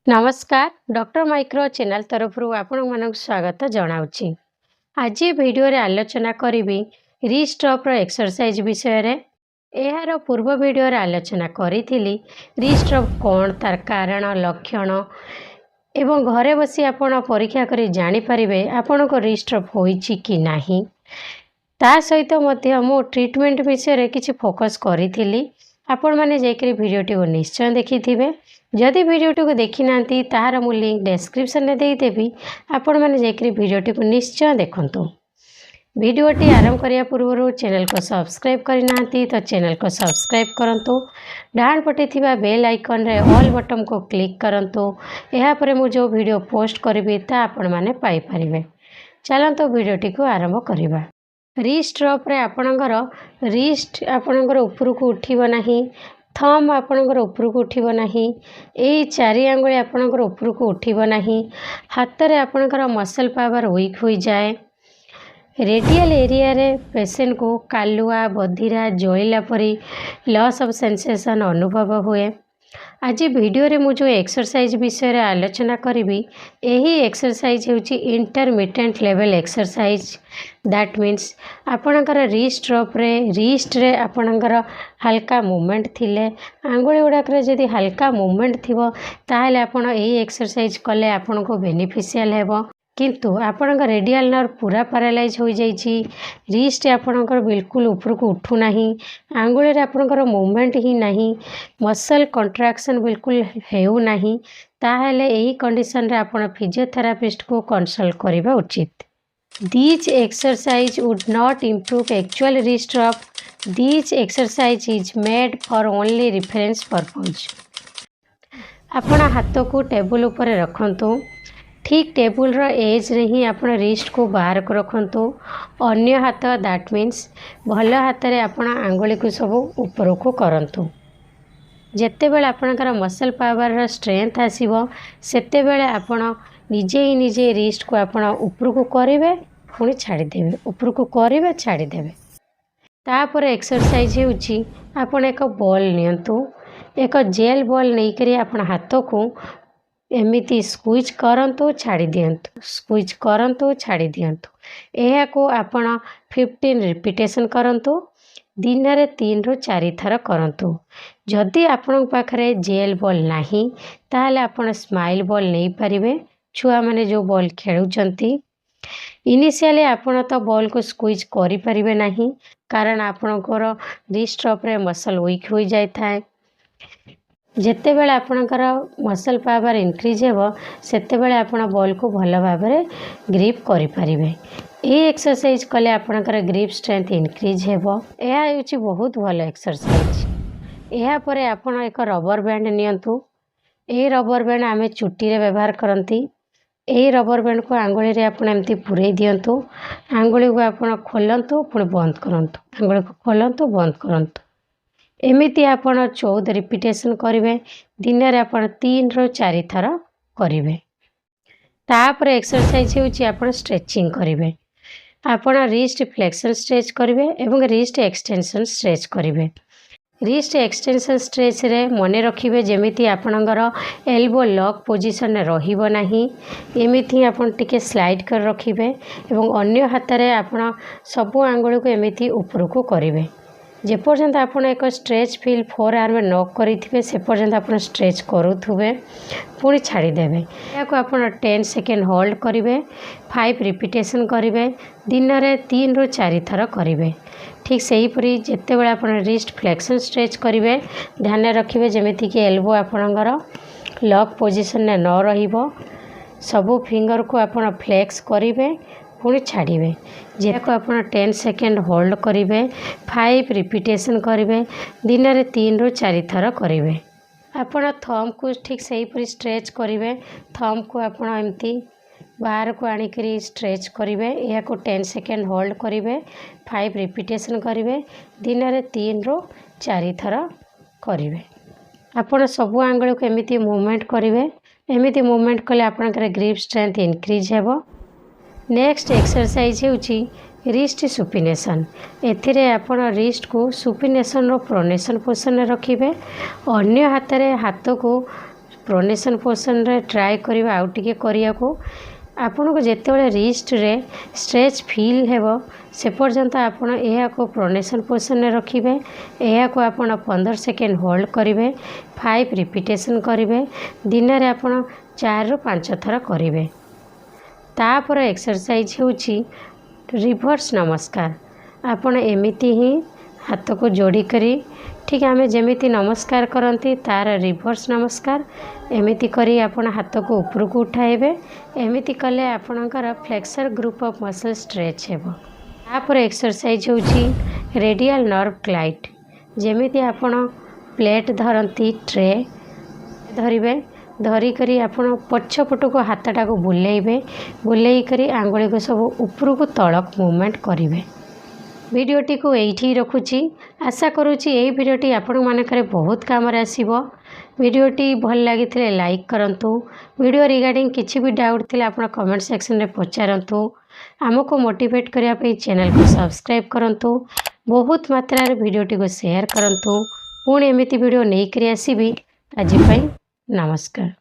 नमस्कार doctor micro channel तरफ आपण मानक स्वागत जनाऊँगी। आज वीडियो रे आलोचना करी रिस्ट ऑफ एक्सरसाइज विषय रे। यार पूर्व वीडियो रे आलोचना करी रिस्ट ऑफ कौन तार कारण लक्षण एवं घरे बसी आपण परीक्षा करी जानि परिबे आपण को रिस्ट ऑफ होईची कि नाही। ता सहित मध्य मो ट्रीटमेंट विषय रे किछि फोकस करी आपण माने जेकरी वीडियोटी को निश्चय देखि थिबे। जदि वीडियोटी को देखी नांती ताहार मु लिंक डिस्क्रिप्शन में दे देबी आपण माने जेकरी वीडियोटी को निश्चय देखंतु। वीडियोटी आरंभ करिया पूर्व चैनल को सब्सक्राइब करि नांती तो चैनल को सब्सक्राइब करंतु। डान पटे थिबा बेल आइकन रे ऑल बटन को क्लिक करंतु। एहा परे मु जो वीडियो पोस्ट करबी ता आपण माने पाई परिबे। चलंतु वीडियोटी को आरंभ करिबा। रिस्ट ड्रॉप रे आपणकर रिस्ट आपणकर ऊपर को उठिबो नाही। थम आपणकर ऊपर को उठिबो नाही। एई चारि आंगुली आपणकर ऊपर को उठिबो नाही। हाथ रे आपणकर मसल पावर वीक होई जाए। रेडियल एरिया रे पेशेंट को कालुआ बधिरा जळिला परी लॉस ऑफ सेंसेशन अनुभव हुए। आज वीडियो रे मु जो एक्सरसाइज विषय रे आलोचना करिबी एही एक्सरसाइज होची intermittent level exercise. That means आपणकर रिस्ट ड्रॉप रे आपणकर हल्का मूवमेंट थिले आंगुली गुड़ाक जदि हल्का मूवमेंट थिबो ताहले आपण एही एक्सरसाइज कले आपण को बेनिफिशियल हेबो। किंतु आपणकर रेडियल नर्व पूरा पैरालाइज हो जाइछि। रिस्ट आपणकर बिल्कुल ऊपर को उठू नाही। आंगुली रे आपणकर मूवमेंट ही नाही। मसल कंट्राक्शन बिल्कुल हेउ नाही। ताहले एही कंडीशन रे आपण फिजियोथेरापिस्ट को कंसल्ट करबा उचित। These exercise would not improve actual wrist drop. These exercise is made for only reference purpose. आपण हाथ को टेबल ऊपर रखंतु। ठीक टेबल रो एज रे ही आपण रिस्ट को बाहर को रखंतु। अन्य हाथ दैट मीन्स भल हाथ रे आपण आंगुली को सब ऊपर को करंतु। जेते बेले आपणकर मसल पावर रो स्ट्रेंथ आसीबो सेते बेले आपण निजे ही निजे रिस्ट को आपण ऊपर को करिवे पुणी छाड़ी देबे। ऊपर को करिवे छाड़ी देबे। तापर एक्सरसाइज होउची आपण एक बॉल नियंतु। एक जेल बॉल नहीं करी आपण हाथ को एमिति स्क्वीज करंतु छाड़ी दियंतु। स्क्वीज करंतु छाड़ी दियंतु। एहा को आपण 15 रिपीटेशन करंतु। दिन रे 3 रु 4 थर करंतु। जदि आपण पाखरे जेल बॉल नाही ताहले आपण स्माइल बॉल नहीं परिबे। छुआ माने जो बॉल खेलुचंती इनिशियली आपण तो बॉल को स्क्वीज करि परिबे नाही कारण आपणकर रिस्ट ड्रॉप रे मसल वीक होई जाय थाए। जेते बेले आपणकर मसल पावर इंक्रीज हेबो सेते बेले आपण बॉल को भल भाबरे ग्रिप करि परिबे। ए एक्सरसाइज कले आपणकर ग्रिप स्ट्रेंथ इंक्रीज हेबो। एहा होची बहुत भल एक्सरसाइज। एहा परे आपण एक रबर बैंड नियंतु। ए रबर बैंड आमे चुट्टी रे व्यवहार करंती। ए रबर बैंड को आंगुली रे आपण एमती पुरै दियंतु। आंगुली को आपण खोलंतु पुणी बंद करंतु। आंगुली को खोलंतु बंद करंतु। एमिति आपण 14 रिपीटेशन करिवे। दिन रे आपण 3 रु 4 थर करिवे। तापर एक्सरसाइज होची आपण स्ट्रेचिंग करिवे। आपण रिस्ट फ्लेक्शन स्ट्रेच करिवे एवं रिस्ट एक्सटेंशन स्ट्रेच करिवे। रिस्ट एक्सटेंशन स्ट्रेच रे मने रखिबे जेमिति आपणकर एल्बो लॉक पोजीशन रे रहिबो नाही। एमिति आपण टिके स्लाइड कर रखिबे एवं अन्य हाथ रे आपण सब आंगुल को एमिति ऊपर को करिवे। जे पर्यंत आपण एक स्ट्रेच फील 4 आर्म में नॉक करिथिबे से पर्यंत आपण स्ट्रेच करूथुबे पुणी छाड़ी देबे। याको आपण 10 सेकेंड होल्ड करिवे। 5 रिपीटेशन करिवे। दिन रे 3 रु 4 थर करिवे। ठीक सही परी जेते बेले आपण रिस्ट फ्लेक्शन स्ट्रेच करिवे ध्यान रखिबे जेमिति कि एल्बो आपणकर लॉक पोजीशन ने न रहिबो। सब फिंगर को आपण फ्लेक्स करिवे पुणी छाड़िबे। जेको आपण 10 सेकेंड होल्ड करिवे। 5 रिपीटेशन करिवे। दिन रे 3 रु 4 थर करिवे। आपण थंब को ठीक सही परी स्ट्रेच करिवे। थंब को आपण एमती बाहर को आनी करी स्ट्रेच करिवे। या को 10 सेकेंड होल्ड करिवे। 5 रिपीटेशन करिवे। दिन रे 3 रु 4 थर करिवे। आपण सब आंगुल को एमिति मूवमेंट करिवे। एमिति मूवमेंट कले आपनकर ग्रिप स्ट्रेंथ इंक्रीज हेबो। नेक्स्ट एक्सरसाइज होची रिस्ट सुपिनेशन। एथिरे आपण रिस्ट को सुपिनेशन रो प्रोनेशन पोजिशन रे रखिबे। अन्य हाथ रे हाथ को प्रोनेशन पोजिशन रे ट्राए करबा आउ टिके करिया को आपन को जेतेबेले रिस्ट रे स्ट्रेच फील हेबो से पर्यंत आपन एहा को प्रोनेशन पोजिशन रे रखिबे। एहा को आपन 15 सेकेंड होल्ड करिवे 5 रिपीटेशन करिवे। दिन रे आपन 4 ରୁ 5 थर करिवे। तापर एक्सरसाइज होउची रिवर्स नमस्कार। आपन एमिति ही हाथ को जोड़ी करी ठीक आमे जेमिति नमस्कार करंती तार रिवर्स नमस्कार एमिति करी आपन हाथ को ऊपर को उठाइबे। एमिति कले आपनकर flexor group of muscle stretch हेबो। तापर एक्सरसाइज होउची रेडियल नर्व ग्लाइड। जेमिति आपन प्लेट धरंती ट्रे धरिबे धरी करी आपन पछपट को हाथटा को बुलेइबे। बुलेई करी आंगुली को सब ऊपर को तलक मूवमेंट करिवे। वीडियोटी को एठी रखुची। आशा करूची एई वीडियोटी आपण मानकरे बहुत काम रे आसीबो। वीडियोटी भल लागिथिले लाइक करंतु। वीडियो रिगार्डिंग किछि भी डाउट थिले आपण कमेंट सेक्शन रे पचारंतु। हमको मोटिवेट करिया पे चैनल को सब्सक्राइब करंतु। बहुत मात्रा रे वीडियोटी को शेयर करंतु। पुणी एमिति वीडियो नै करी आसीबी। आज पई नमस्कार।